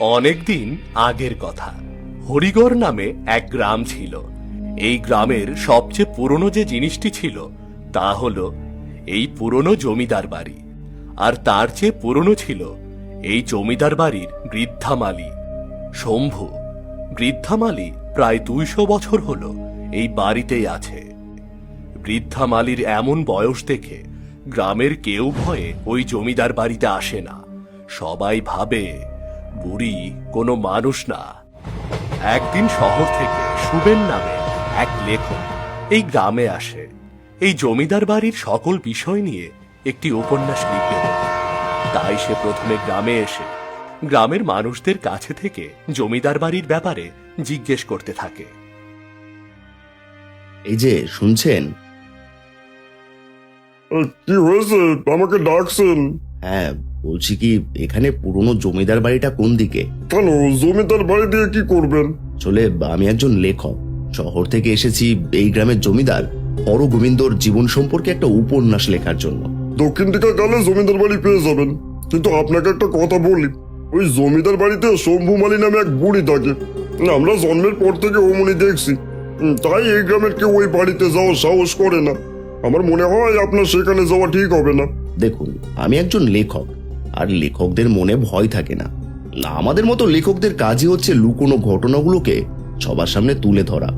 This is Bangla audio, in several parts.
অনেকদিন আগের কথা। হরিগড় নামে এক গ্রাম ছিল। এই গ্রামের সবচেয়ে পুরনো যে জিনিসটি ছিল তা হলো এই পুরনো জমিদার বাড়ি। আর তার চেয়ে পুরনো ছিল এই জমিদার বাড়ির বৃদ্ধা মালী শম্ভু। বৃদ্ধা মালী প্রায় 200 বছর হলো এই বাড়িতেই আছে। বৃদ্ধা মালীর এমন বয়স দেখে গ্রামের কেউ ভয়ে ওই জমিদার বাড়িতে আসে না। সবাই ভাবে বুড়ি কোনো মানুষ না। একদিন শহর থেকে সুবেন নামে এক লেখক এই গ্রামে আসে। এই জমিদার বাড়ির সকল বিষয় নিয়ে একটি উপন্যাস লিখবে বলে। তাই সে প্রথমে গ্রামে এসে গ্রামের মানুষদের কাছে থেকে জমিদার বাড়ির ব্যাপারে জিজ্ঞেস করতে থাকে। এই যে শুনছেন? কি হয়েছে, আমাকে ডাকছেন? হ্যাঁ, বলছি কি, এখানে পুরনো জমিদার বাড়িটা কোন দিকে? কেন, জমিদার বাড়ি দিয়ে কি করবেন? আসলে আমি একজন লেখক, শহর থেকে এসেছি এই গ্রামের জমিদার হরগোবিন্দর জীবন সম্পর্কে একটা উপন্যাস লেখার জন্য। দক্ষিণ দিকে গেলে জমিদার বাড়ি পেয়ে যাবেন, কিন্তু আপনাকে একটা কথা বলি, ওই জমিদার বাড়িতে শম্ভু মালী নামে এক বুড়ি থাকে। আমরা জন্মের পর থেকে অমনি দেখছি, তাই এই গ্রামের কেউ ওই বাড়িতে যাওয়ার সাহস করে না। আমার মনে হয় আপনার সেখানে যাওয়া ঠিক হবে না। দেখুন, আমি একজন লেখক, আর লেখকদের মনে ভয় থাকে না। আমাদের মতো লেখকদের কাজই হচ্ছে লুকোনো ঘটনাগুলোকে সবার সামনে তুলে ধরা।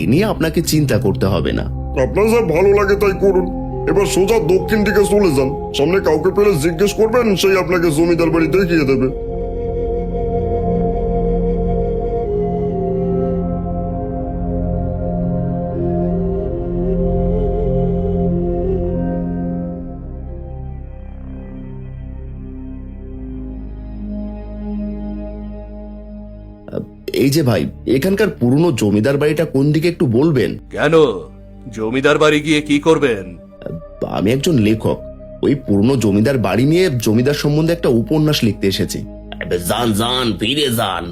এ নিয়ে আপনাকে চিন্তা করতে হবে না। আপনার যা ভালো লাগে তাই করুন। এবার সোজা দক্ষিণ দিকে চলে যান, সামনে কাউকে পেলে জিজ্ঞেস করবেন, সেই আপনাকে জমিদার বাড়ি দেখিয়ে দেবে। এই যে ভাই, এখানকার পুরনো জমিদার বাড়িটা কোন দিকে একটু বলবেন? কেন, জমিদার বাড়ি গিয়ে কি করবেন? আমি একজন লেখক, ওই পুরনো জমিদার বাড়ি নিয়ে জমিদার সম্বন্ধে একটা উপন্যাস লিখতে এসেছি। যান যান, ফিরে যান।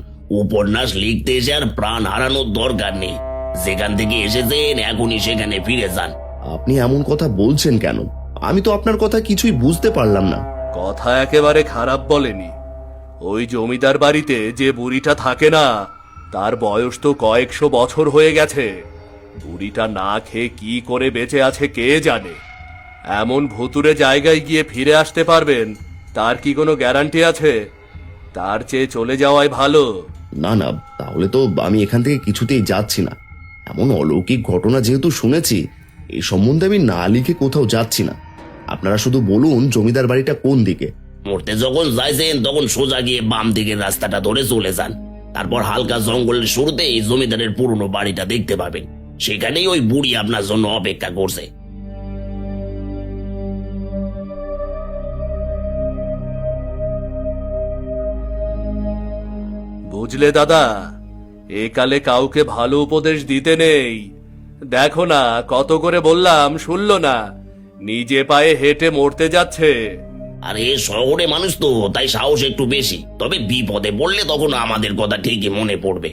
উপন্যাস লিখতে এসে আর প্রাণ হারানোর দরকার নেই। যেখান থেকে এসেছেন এখনই সেখানে ফিরে যান। আপনি এমন কথা বলছেন কেন? আমি তো আপনার কথা কিছুই বুঝতে পারলাম না। কথা একেবারে খারাপ বলেনি। ওই জমিদার বাড়িতে যে বুড়িটা থাকে না, তার বয়স তো কয়েকশো বছর হয়ে গেছে। বুড়িটা না খেয়ে কি করে বেঁচে আছে কে জানে। এমন ভুতুরে জায়গায় গিয়ে ফিরে আসতে পারবেন তার কি কোনো গ্যারান্টি আছে? তার চেয়ে চলে যাওয়াই ভালো। না না, তাহলে তো আমি এখান থেকে কিছুতেই যাচ্ছি না। এমন অলৌকিক ঘটনা যেহেতু শুনেছি, এই সম্বন্ধে আমি না লিখে কোথাও যাচ্ছি না। আপনারা শুধু বলুন জমিদার বাড়িটা কোন দিকে। মরতে যখন যাইছেন তখন সোজা গিয়ে বাম দিকের রাস্তাটা ধরে চলে যান। তারপর হালকা জঙ্গলের শুরুতে এই জমিদারের পুরনো বাড়িটা দেখতে পাবেন। সেখানেই ওই বুড়ি আপনার জন্য অপেক্ষা করছে। বুঝলে দাদা, একালে কাউকে ভালো উপদেশ দিতে নেই। দেখো না, কত করে বললাম শুনলো না, নিজে পায়ে হেঁটে মরতে যাচ্ছে। আরে শহরে মানুষ তো, তাই সাহস একটু বেশি। তবে বিপদে পড়লে তখন আমাদের কথা ঠিকই মনে পড়বে।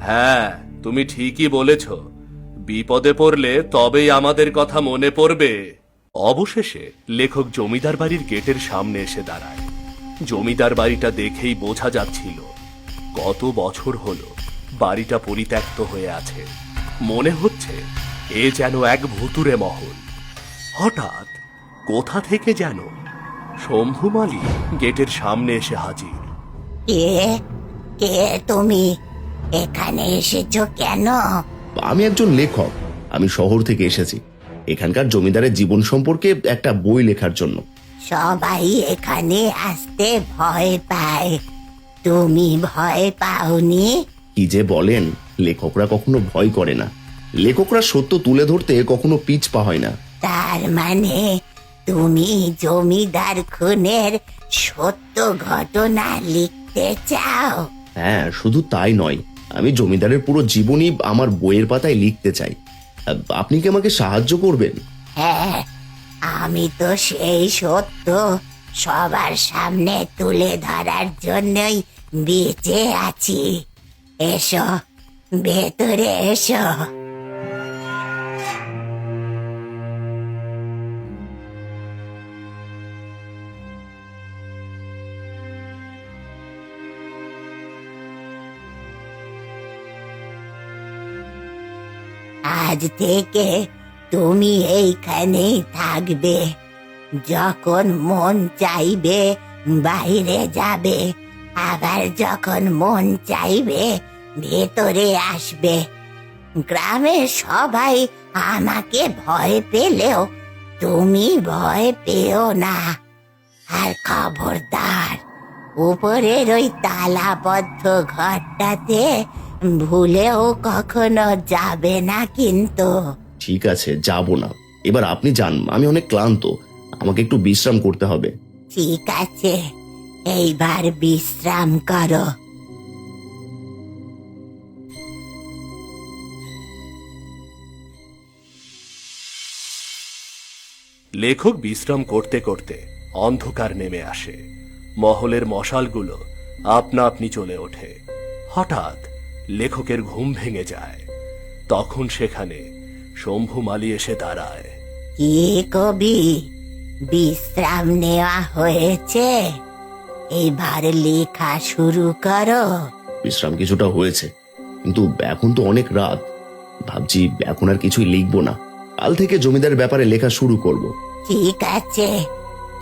হ্যাঁ, তুমি ঠিকই বলেছ। বিপদে পড়লে তবেই আমাদের কথা মনে পড়বে। অবশেষে লেখক জমিদার বাড়ির গেটের সামনে এসে দাঁড়ায়। জমিদার বাড়িটা দেখেই বোঝা যাচ্ছিল কত বছর হলো বাড়িটা পরিত্যক্ত হয়ে আছে। মনে হচ্ছে এ যেন এক ভুতুরে মহল। হঠাৎ কোথা থেকে যেন শম্ভু মালী গেটের সামনে এসে হাজির। কে কে তুমি? এখানে এসেছো কেন? আমি একজন লেখক, আমি শহর থেকে এসেছি এখানকার জমিদারের জীবন সম্পর্কে একটা বই লেখার জন্য। সবাই এখানে আসতে ভয় পায়, তুমি ভয় পাওনি? কি যে বলেন, লেখকরা কখনো ভয় করে না। লেখকরা সত্য তুলে ধরতে কখনো পিছ পা হয় না। তার মানে তুমি জমিদার খুনের সত্য ঘটনা লিখতে চাও? হ্যাঁ, শুধু তাই নয়, আমি জমিদারের পুরো জীবনী আমার বইয়ের পাতায় লিখতে চাই। আপনি কি আমাকে সাহায্য করবেন? হ্যাঁ, আমি তো সেই সত্য সবার সামনে তুলে ধরার জন্যই বেঁচে আছি। এসো, ভেতরে এসো। আজ থেকে তুমি এইখানেই থাকবে। যখন মন চাইবে বাইরে যাবে, আবার যখন মন চাইবে ভেতরে আসবে। গ্রামের সবাই আমাকে ভয় পেলেও তুমি ভয় পেও না। আর খবরদার, উপরের ওই তালাবদ্ধ ঘরটাতে ভুলেও কখনো যাবে না কিন্তু। ঠিক আছে, যাব না। এবার আপনি যান, আমি অনেক ক্লান্ত, আমাকে একটু বিশ্রাম করতে হবে। ঠিক আছে, এইবার বিশ্রাম করো। লেখক বিশ্রাম করতে করতে অন্ধকার নেমে আসে। মহলের মশালগুলো আপনা আপনি চলে ওঠে। হঠাৎ লেখকের ঘুম ভেঙে যায়। তখন সেখানে শম্ভু মালী এসে দাঁড়ায়। কি কবি, বিশ্রাম নেওয়া হয়েছে? এবার লেখা শুরু করো। বিশ্রাম কিছুটা হয়েছে, কিন্তু এখন তো অনেক রাত। ভাবছি এখন আর কিছুই লিখবো না, কাল থেকে জমিদার ব্যাপারে লেখা শুরু করব। ঠিক আছে,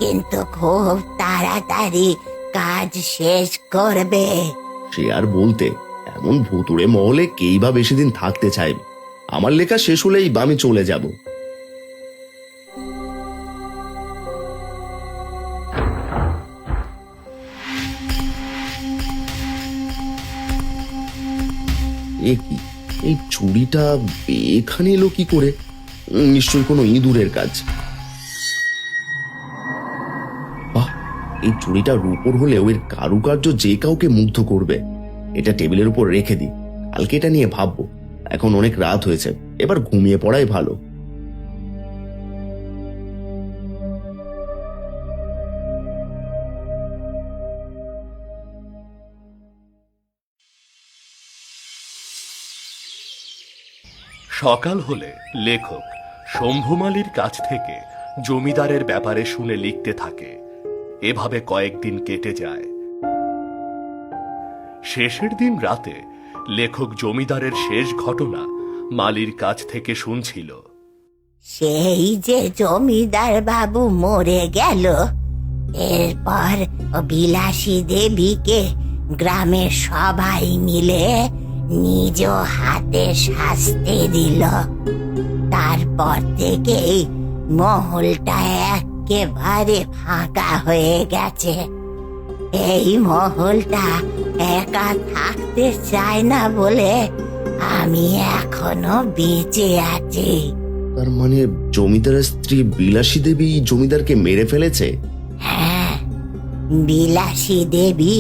কিন্তু খুব তাড়াতাড়ি কাজ শেষ করবে। সে আর বলতে, এমন ভুতুড়ে মহলে কেই বা বেশি দিন থাকতে চাইবে। আমার লেখা শেষ হলেই আমি চলে যাব। এ কি, এই চুড়িটা এখানে এলো কি করে? নিশ্চয়ই কোনো ইঁদুরের কাজ। বাহ, এই চুড়িটা রূপোর হলেও এর কারুকার্য যে কাউকে মুগ্ধ করবে। এটা টেবিলের উপর রেখে দিই, কালকে এটা নিয়ে ভাববো। এখন অনেক রাত হয়েছে, এবার ঘুমিয়ে পড়াই ভালো। সকাল হলে লেখক শম্ভুমালীর কাছ থেকে জমিদারের ব্যাপারে শুনে লিখতে থাকে। এভাবে কয়েকদিন কেটে যায়। শেষের দিন রাতে লেখক জমিদারের শেষ ঘটনা মালির কাছ থেকে শুনছিল। সেই যে জমিদার বাবু মরে গেল, এরপর বিলাসী দেবীকে গ্রামের সবাই মিলে নিজ হাতে শাস্তি দিল। তারপর থেকেই মহলটা একেবারে ফাঁকা হয়ে গেছে। এই মহলটা একা থাকতে চায় না বলে আমি এখনো বেঁচে আছি। তার মানে জমিদারের স্ত্রী বিলাসী দেবী জমিদারকে মেরে ফেলেছে? হ্যাঁ, বিলাসী দেবী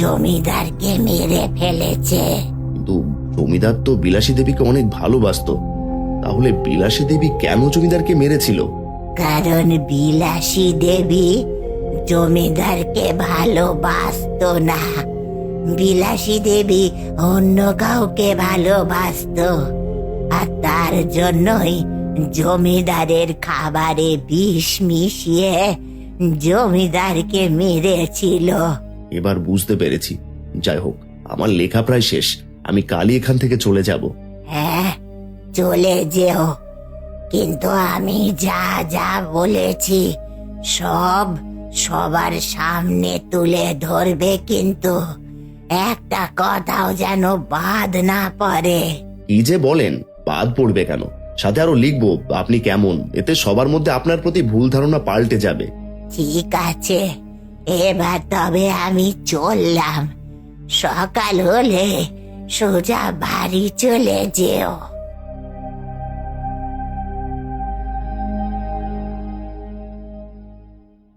জমিদারকে মেরে ফেলেছে। কিন্তু জমিদার তো বিলাসী দেবীকে অনেক ভালোবাসতো, তাহলে বিলাসী দেবী কেন জমিদারকে মেরেছিল? কারণ বিলাসী দেবী জমিদারকে ভালোবাসতো না। বিলাসী দেবী অন্য কাউকে ভালোবাসতো, আর তার জন্যই জমিদারের খাবারে বিষ মিশিয়ে জমিদারকে মেরেছিল। এবার বুঝতে পেরেছি। যাই হোক, আমার লেখা প্রায় শেষ, আমি কালই এখান থেকে চলে যাব। হ্যাঁ, চলে যেও, কিন্তু আমি যা যা বলেছি সব সবার সামনে তুলে ধরবে, কিন্তু একটা কথাও যেন বাদ না পড়ে। কি যে বলেন, বাদ পড়বে কেন? সাথে আরো লিখবো আপনি কেমন, এতে সবার মধ্যে আপনার প্রতি ভুল ধারণা পাল্টে যাবে। ঠিক আছে, এবার তবে আমি চললাম। সকাল হলে সোজা বাড়ি চলে যেও।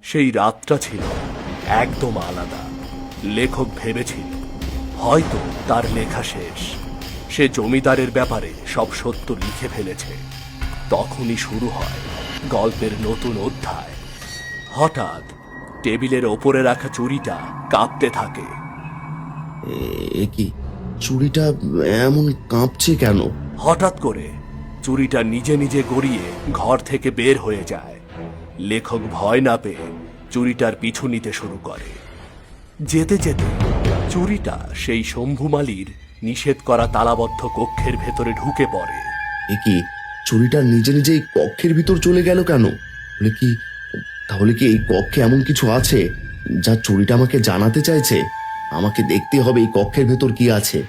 সেই রাতটা ছিল একদম আলাদা। লেখক ভেবেছিল হয়তো তার লেখা শেষ, সে জমিদারের ব্যাপারে সব সত্য লিখে ফেলেছে। তখনই শুরু হয় গল্পের নতুন অধ্যায়। হঠাৎ টেবিলের ওপরে রাখা চুড়িটা কাঁপতে থাকে। এ কি, চুড়িটা এমন কাঁপছে কেন? হঠাৎ করে চুড়িটা নিজে নিজে গড়িয়ে ঘর থেকে বের হয়ে যায়। লেখক ভয় না পেয়ে চুড়িটার পিছু নিতে শুরু করে। যেতে যেতে চুড়িটা সেই শম্ভুমালীর নিষেধ করা তালাবদ্ধ কক্ষের ভেতরে ঢুকে পড়ে। এ কি, চুরিটা নিজে নিজেই কক্ষের ভিতর চলে গেল কেন? তাহলে কি এই কক্ষে এমন কিছু আছে যা চুরিটা আমাকে জানাতে চাইছে? আমাকে দেখতে হবে এই কক্ষের ভেতর কি আছে।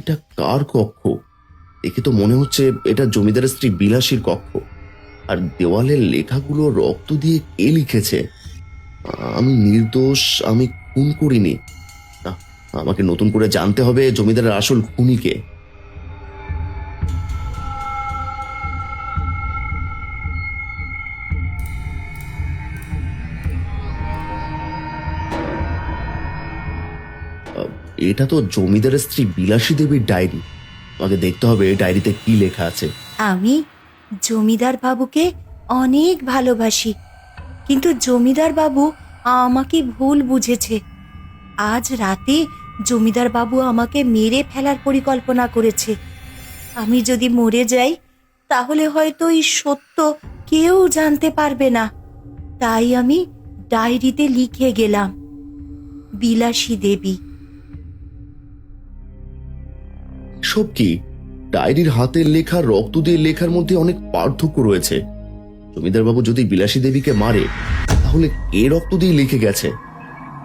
এটা কার কক্ষ? দেখে তো মনে হচ্ছে এটা জমিদারের স্ত্রী বিলাসীর কক্ষ। আর দেওয়ালের লেখাগুলো রক্ত দিয়ে কে লিখেছে? আমি নির্দোষ, আমি খুন করিনি। না, আমাকে নতুন করে জানতে হবে জমিদারের আসল খুনিকে। এটা তো জমিদারের স্ত্রী বিলাসী দেবীর ডায়েরি। আমাকে দেখতে হবে ডায়েরিতে কি লেখা আছে। আমি জমিদার বাবুকে অনেক ভালোবাসি, কিন্তু জমিদার বাবু আমাকে ভুল বুঝেছে। আজ রাতে জমিদার বাবু আমাকে মেরে ফেলার পরিকল্পনা করেছে। আমি যদি মরে যাই তাহলে হয়তো এই সত্য কেউ জানতে পারবে না। তাই আমি ডায়েরিতে লিখে গেলাম, বিলাসী দেবী। সব কি? ডায়েরির হাতের লেখা রক্ত দিয়ে লেখার মধ্যে অনেক পার্থক্য রয়েছে। জমিদার বাবু যদি বিলাসী দেবীকে মারে তাহলে কে রক্ত দিয়ে লিখে গেছে?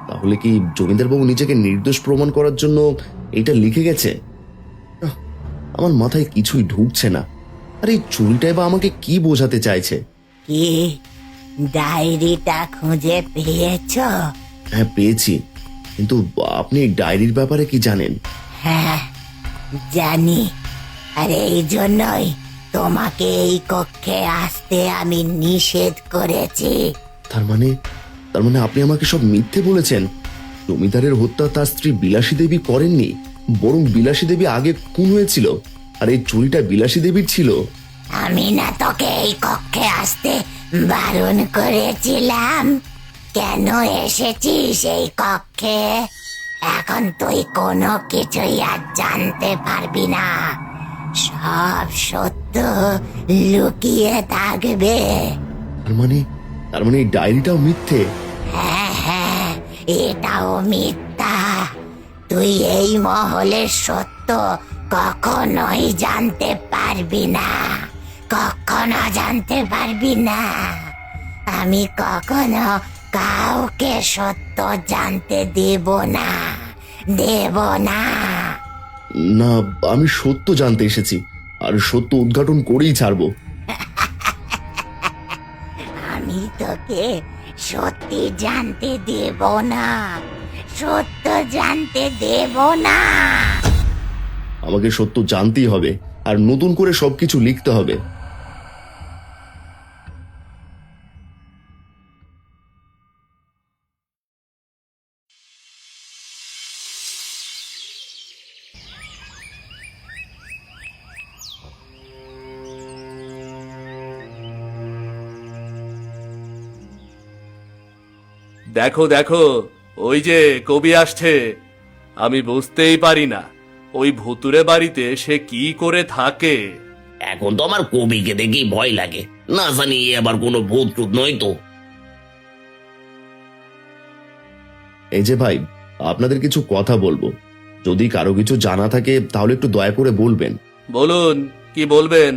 তাহলে কি জমিদার বাবু নিজেকে নির্দোষ প্রমাণ করার জন্য এটা লিখে গেছে? আমার মাথায় কিছুই ঢুকছে না। আর এই চুরিটাই বা আমাকে কি বোঝাতে চাইছে? কি ডায়েরিটা খুঁজে পেয়েছো? হ্যাঁ, পেয়েছি। কিন্তু আপনি ডায়েরির ব্যাপারে কি জানেন? হ্যাঁ, জানি। আর এই জন্যই তোমাকে এই কক্ষে আসতে আমি নিষেধ করেছি। তার মানে আপনি আমাকে সব মিথ্যে বলেছেন। জমিদারের হত্যা তার স্ত্রী বিলাসী দেবী করেননি, বরং বিলাসী দেবী আগে খুন হয়েছিল, আর এই চুরিটা বিলাসী দেবীর ছিল। আমি না তোকে এই কক্ষে আসতে বারণ করেছিলাম? কেন এসেছিস এই কক্ষে? এখন তুই কোনো কিছুই আর জানতে পারবি না। সব সত্য লুকিয়ে থাকবে। তার মানে এই ডায়েরিটাও মিথ্যে? হ্যাঁ হ্যাঁ, এটাও মিথ্যা। তুই এই মহলের সত্য কখনোই জানতে পারবি না, কখনো জানতে পারবি না। আমি কখনো কাউকে সত্য জানতে দেব না, দেব না। না, আমি সত্য জানতে এসেছি, আর সত্য উদ্ঘাটন করেই ছাড়বো। আমি তোকে সত্যি জানতে দেব না, সত্য জানতে দেব না। আমাকে সত্য জানতেই হবে, আর নতুন করে সবকিছু লিখতে হবে। দেখো দেখো, ওই যে কবি আসছে। আমি বুঝতেই পারি না ওই ভুতুরে বাড়িতে সে কি করে থাকে। এখন তো আমার কবিকে দেখেই ভয় লাগে, না জানি এ আবার কোনো ভূত টুত নয় তো। এই যে ভাই, আপনাদের কিছু কথা বলবো। যদি কারো কিছু জানা থাকে তাহলে একটু দয়া করে বলবেন। বলুন, কি বলবেন?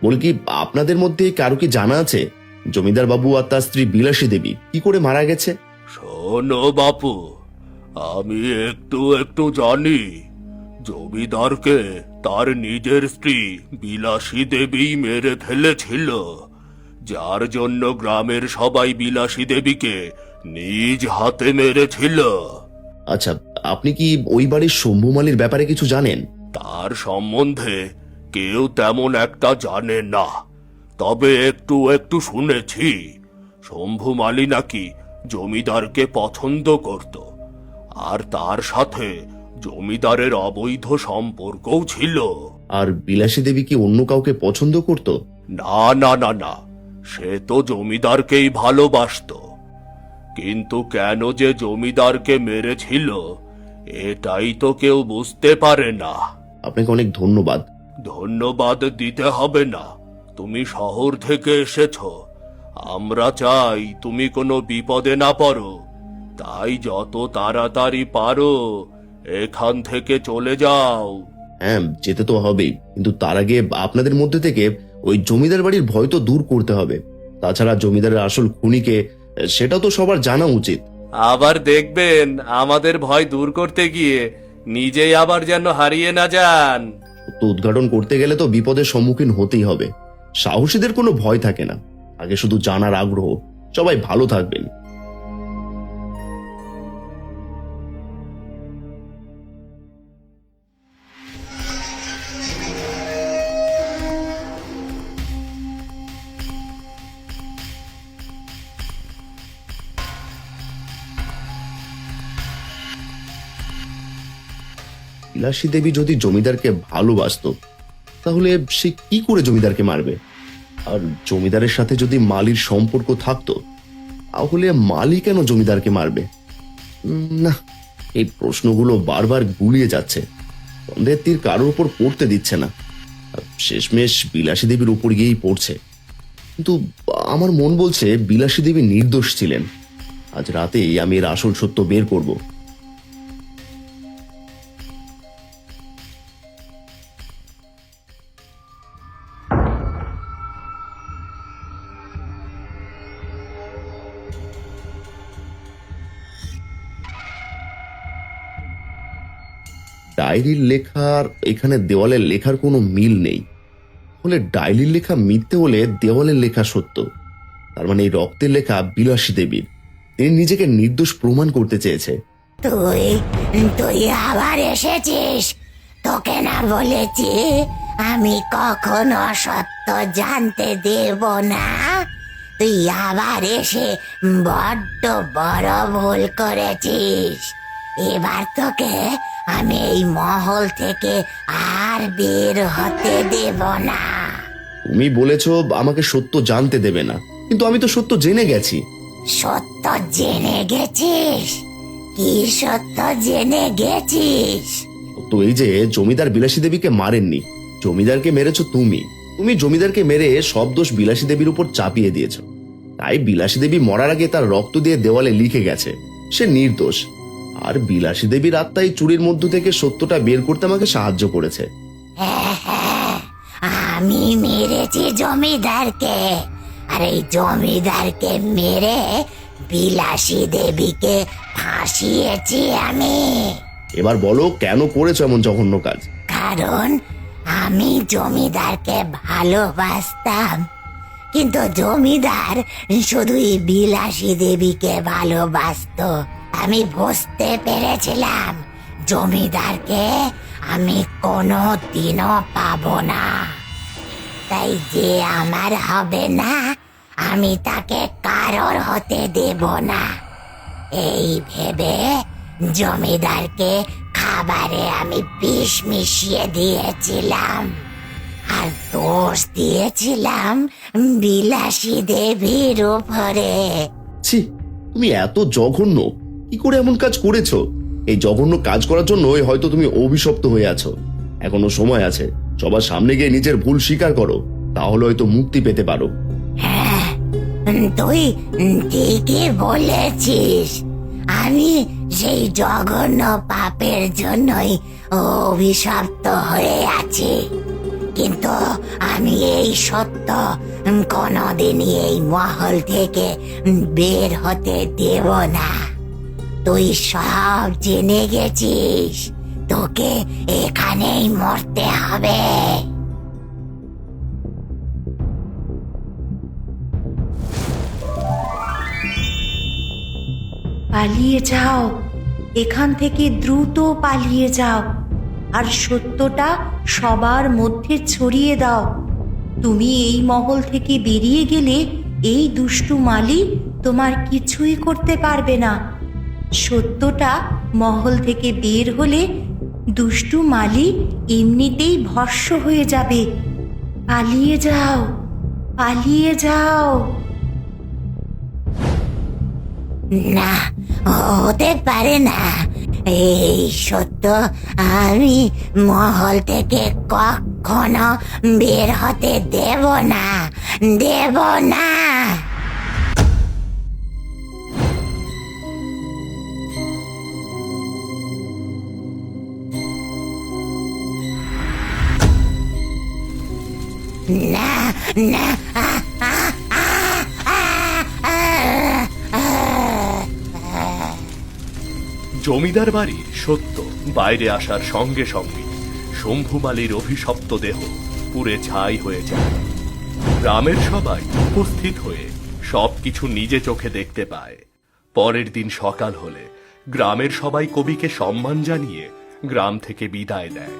বল কি, আপনাদের মধ্যে কারো কি জানা আছে জমিদার বাবু আর তার স্ত্রী বিলাসী দেবী কি করে মারা গেছে? শোনো বাপু, আমি একটু একটু জানি। জমিদারকে তার নিজের স্ত্রী বিলাসী দেবী মেরে ফেলেছিল, যার জন্য গ্রামের সবাই বিলাসী দেবীকে নিজ হাতে মেরেছিল। আচ্ছা, আপনি কি ওই বাড়ির শম্ভুমালির ব্যাপারে কিছু জানেন? তার সম্বন্ধে কেউ তেমন একটা জানে না, তবে একটু একটু শুনেছি শম্ভু মালী নাকি জমিদারকে পছন্দ করত, আর তার সাথে জমিদারের অবৈধ সম্পর্কও ছিল। আর বিলাসী দেবী কি অন্য কাউকে পছন্দ করত? না না না না, সে তো জমিদারকেই ভালোবাসতো, কিন্তু কেন যে জমিদারকে মেরেছিল এটাই তো কেউ বুঝতে পারে না। আপনাকে অনেক ধন্যবাদ। ধন্যবাদ দিতে হবে না, তুমি শহর থেকে এসেছো, আমরা চাই তুমি কোনো বিপদে না পড়ো, তাই যত তাড়াতাড়ি পারো এখান থেকে চলে যাও। হ্যাঁ, যেতে তো হবেই, কিন্তু তার আগে আপনাদের মধ্যে থেকে ওই জমিদার বাড়ির ভয় তো দূর করতে হবে। তাছাড়া জমিদারের আসল খুনিকে সেটা তো সবার জানা উচিত। আবার দেখবেন আমাদের ভয় দূর করতে গিয়ে নিজেই আবার যেন হারিয়ে না যান। তো উদ্ঘাটন করতে গেলে তো বিপদের সম্মুখীন হতেই হবে। সাহসীদের কোনো ভয় থাকে না, আগে শুধু জানার আগ্রহ। সবাই ভালো থাকবেন। বিলাসী দেবী যদি জমিদারকে ভালোবাসতো তাহলে সে কি করে জমিদারকে মারবে? আর জমিদারের সাথে যদি মালির সম্পর্ক থাকতো তাহলে মালি কেন জমিদারকে মারবে? না, এই প্রশ্নগুলো বারবার গুলিয়ে যাচ্ছে, সন্দেহের তীর কারোর উপর পড়তে দিচ্ছে না। শেষমেশ বিলাসী দেবীর উপর গিয়েই পড়ছে। কিন্তু আমার মন বলছে বিলাসী দেবী নির্দোষ ছিলেন। আজ রাতেই আমি এর আসল সত্য বের করব। ডায়েরির লেখার এখানে দেওয়ালের লেখার কোনো মিল নেই। হলে ডায়েরির লেখা মিথ্যে হলে দেওয়ালের লেখা সত্য। তার মানে এই রক্তের লেখা বিলাসী দেবীর। তিনি নিজেকে নির্দোষ প্রমাণ করতে চেয়েছে। তুই তুই আবার এসেছিস, তোকে না বলেছি আমি কখনো সত্য জানতে দেব না? তুই আবার এসে বড্ড বড় ভুল করেছিস। এবার তোকে আমি এই মহল থেকে আর বের হতে দেব না। তুমি বলেছ আমাকে সত্য জানতে দেবে না, কিন্তু আমি তো সত্য জেনে গেছি। সত্য জেনে গেছিস? কি সত্য জেনে গেছিস? তো এই যে জমিদার বিলাসী দেবীকে মারেননি, জমিদারকে মেরেছো তুমি। তুমি জমিদারকে মেরে সব দোষ বিলাসী দেবীর উপর চাপিয়ে দিয়েছ। তাই বিলাসী দেবী মরার আগে তার রক্ত দিয়ে দেওয়ালে লিখে গেছে সে নির্দোষ। আর বিলাসী দেবীর আত্মাই চুরির মধ্য থেকে সত্যটা বের করতে আমাকে সাহায্য করেছে। হ্যাঁ হ্যাঁ, আমি মেরেছি জমিদারকে, আর এই জমিদারকে মেরে বিলাসী দেবীকে ফাঁসিয়েছি আমি। এবার বলো কেন করেছো এমন জঘন্য কাজ? কারণ আমি জমিদারকে ভালোবাসতাম, কিন্তু জমিদার শুধুই বিলাসী দেবীকে ভালোবাসতো। আমি বুঝতে পেরেছিলাম জমিদারকে আমি কোনো দিনও পাবো না, তাই যে আমার হবে না আমি তাকে কারোর হতে দেব না। এই ভেবে জমিদারকে খাবারে আমি বিষ মিশিয়ে দিয়েছিলাম, আর দোষ দিয়েছিলাম বিলাসী দেবীর উপরে। ছি, তুমি এত জঘন্য কি করে এমন কাজ করেছো? এই জঘন্য কাজ করার জন্য হয়তো তুমি অভিশপ্ত হয়ে আছো। এখনো সময় আছে, সবার সামনে গিয়ে নিজের ভুল স্বীকার করো, তাহলে হয়তো মুক্তি পেতে পারো। হ্যাঁ, তুই ঠিকই বলেছিস। আমি সেই জঘন্য পাপের জন্যই অভিশপ্ত হয়ে আছি, কিন্তু আমি এই সত্য কোনোদিনই এই মহল থেকে বের হতে দেব না। তুই সব জেনে গেছিস, তোকে এখানেই মরতে হবে। পালিয়ে যাও, এখান থেকে দ্রুত পালিয়ে যাও। আর সত্যটা সবার মধ্যে ছড়িয়ে দাও। তুমি এই মহল থেকে বেরিয়ে গেলে এই দুষ্টু মালি তোমার কিছুই করতে পারবে না। সত্যটা মহল থেকে বের হলে দুষ্টু মালি এমনিতেই ভস্ম হয়ে যাবে। পালিয়ে যাও, পালিয়ে যাও। না, হতে পারে না। এই সত্য আমি মহল থেকে কখনো বের হতে দেব না, দেব না। না, না, জমিদার বাড়ির সত্য বাইরে আসার সঙ্গে সঙ্গে শম্ভুমালির অভিশপ্ত দেহ পুড়ে ছাই হয়ে যায়। গ্রামের সবাই উপস্থিত হয়ে সবকিছু নিজে চোখে দেখতে পায়। পরের দিন সকাল হলে গ্রামের সবাই কবিকে সম্মান জানিয়ে গ্রাম থেকে বিদায় দেয়।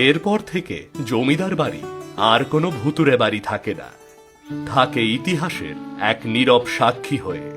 এরপর থেকে জমিদার বাড়ি আর কোনো ভুতুরে বাড়ি থাকে না, থাকে ইতিহাসের এক নীরব সাক্ষী হয়ে।